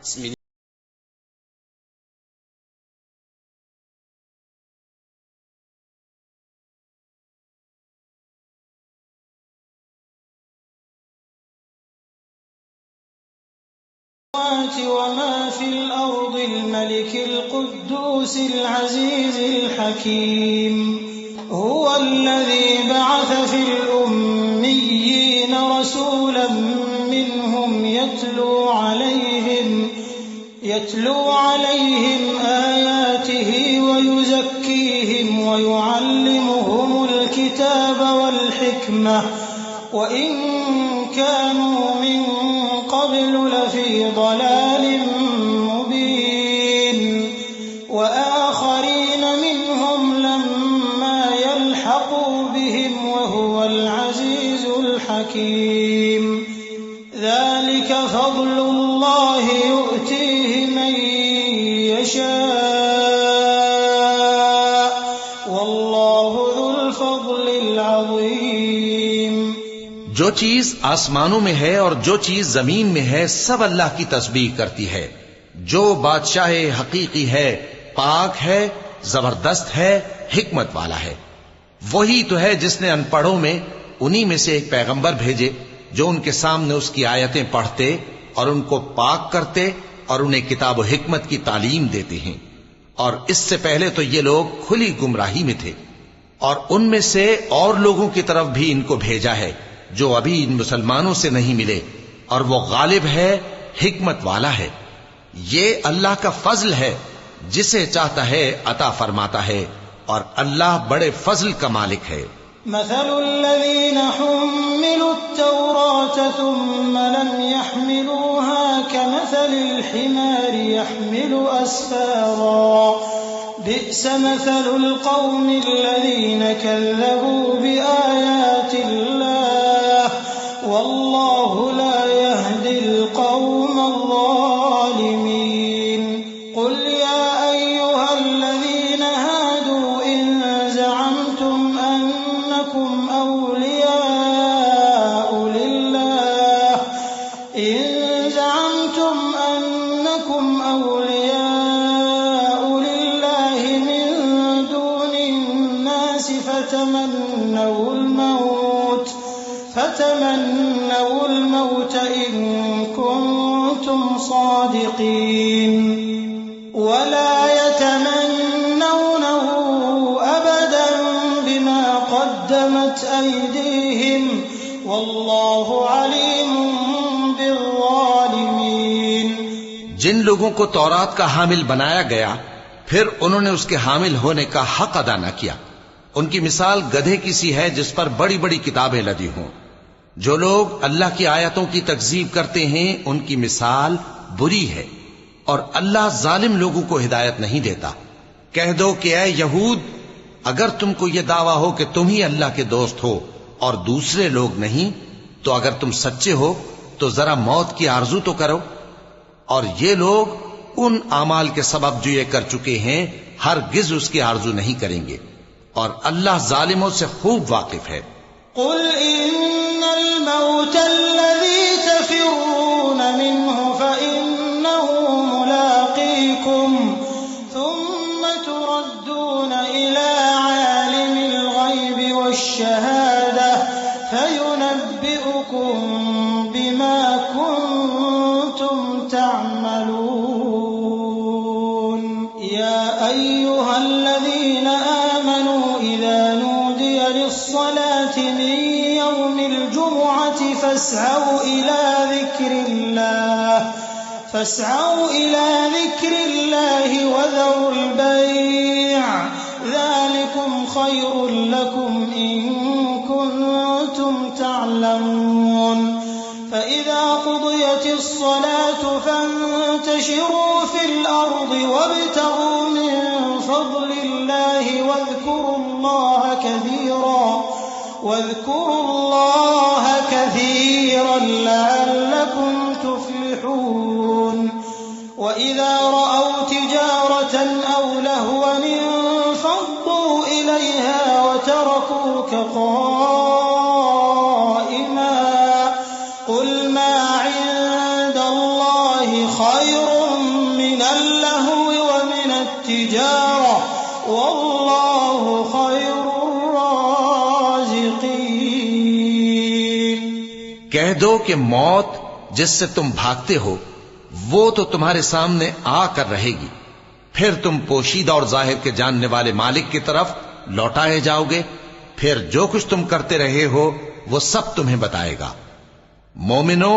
بسم وما في الأرض الملك القدوس العزيز الحكيم هو الذي بعث في الأميين رسولا منهم يتلو عليهم آياته ويزكيهم ويعلمهم الكتاب والحكمة وإن كانوا من قبل لفي ضلال مبين وآخرين منهم لما يلحقوا بهم وهو العزيز الحكيم ذلك فضل الله يؤتيه من يشاء والله ذو الفضل العظيم. جو چیز آسمانوں میں ہے اور جو چیز زمین میں ہے سب اللہ کی تسبیح کرتی ہے. جو بادشاہ حقیقی ہے پاک ہے زبردست ہے حکمت والا ہے. وہی تو ہے جس نے ان پڑھوں میں انہی میں سے ایک پیغمبر بھیجے جو ان کے سامنے اس کی آیتیں پڑھتے اور ان کو پاک کرتے اور انہیں کتاب و حکمت کی تعلیم دیتے ہیں. اور اس سے پہلے تو یہ لوگ کھلی گمراہی میں تھے اور ان میں سے اور لوگوں کی طرف بھی ان کو بھیجا ہے جو ابھی ان مسلمانوں سے نہیں ملے اور وہ غالب ہے حکمت والا ہے. یہ اللہ کا فضل ہے جسے چاہتا ہے عطا فرماتا ہے اور اللہ بڑے فضل کا مالک ہے. مثل الذين حملوا التوراة ثم لم يحملوها كمثل الحمار يحمل أسفارا بئس مثل القوم الذين كذبوا بآيات الله والله لا يهدي القوم الظالمين. قل يا أيها الذين هادوا إن زعمتم أنكم أولياء لله من دون الناس فتمنوا الموت إن كنتم صادقين ولا يتمنونه أبدا بما قدمت أيديهم والله عليم بالظالمين. جن لوگوں کو تورات کا حامل بنایا گیا پھر انہوں نے اس کے حامل ہونے کا حق ادا نہ کیا. ان کی مثال گدھے کی سی ہے جس پر بڑی بڑی کتابیں لدی ہوں. جو لوگ اللہ کی آیتوں کی تکذیب کرتے ہیں ان کی مثال بری ہے اور اللہ ظالم لوگوں کو ہدایت نہیں دیتا. کہہ دو کہ اے یہود اگر تم کو یہ دعویٰ ہو کہ تم ہی اللہ کے دوست ہو اور دوسرے لوگ نہیں تو اگر تم سچے ہو تو ذرا موت کی آرزو تو کرو. اور یہ لوگ ان اعمال کے سبب جو یہ کر چکے ہیں ہرگز اس کی آرزو نہیں کریں گے اور اللہ ظالموں سے خوب واقف ہے. قل إن الموت الذي تفرون منه فإنه ملاقيكم ثم تردون إلى عالم الغيب والشهادة فينبئكم بما كنتم تعملون. يا أيها الذين آمنوا إذا نودي للصلاة من يوم الجمعة فاسعوا إلى ذكر الله وذروا البيع ذلكم خير لكم إن كنتم تعلمون. فإذا قضيت الصلاة فانتشروا في الأرض وابتغوا من فضل الله واذكروا الله كثيرا لعلكم تفلحون. وإذا رأوا تجارة أو لهوا انفضوا إليها وتركوك قائما قل ما عند الله خير من اللهو ومن التجارة والله خير الرازقين۔ کہہ دو کہ موت جس سے تم بھاگتے ہو وہ تو تمہارے سامنے آ کر رہے گی، پھر تم پوشیدہ اور ظاہر کے جاننے والے مالک کی طرف لوٹائے جاؤ گے، پھر جو کچھ تم کرتے رہے ہو وہ سب تمہیں بتائے گا۔ مومنو،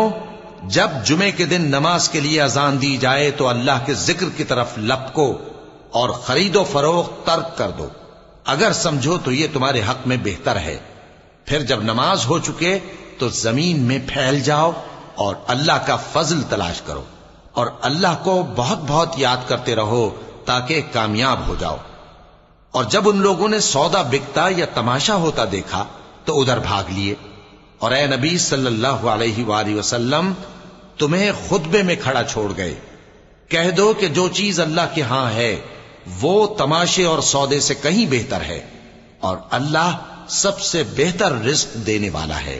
جب جمعے کے دن نماز کے لیے اذان دی جائے تو اللہ کے ذکر کی طرف لپکو اور خرید و فروخت ترک کر دو، اگر سمجھو تو یہ تمہارے حق میں بہتر ہے۔ پھر جب نماز ہو چکے تو زمین میں پھیل جاؤ اور اللہ کا فضل تلاش کرو، اور اللہ کو بہت بہت یاد کرتے رہو تاکہ کامیاب ہو جاؤ۔ اور جب ان لوگوں نے سودا بکتا یا تماشا ہوتا دیکھا تو ادھر بھاگ لیے، اور اے نبی صلی اللہ علیہ وآلہ وسلم تمہیں خطبے میں کھڑا چھوڑ گئے۔ کہہ دو کہ جو چیز اللہ کے ہاں ہے وہ تماشے اور سودے سے کہیں بہتر ہے، اور اللہ سب سے بہتر رزق دینے والا ہے۔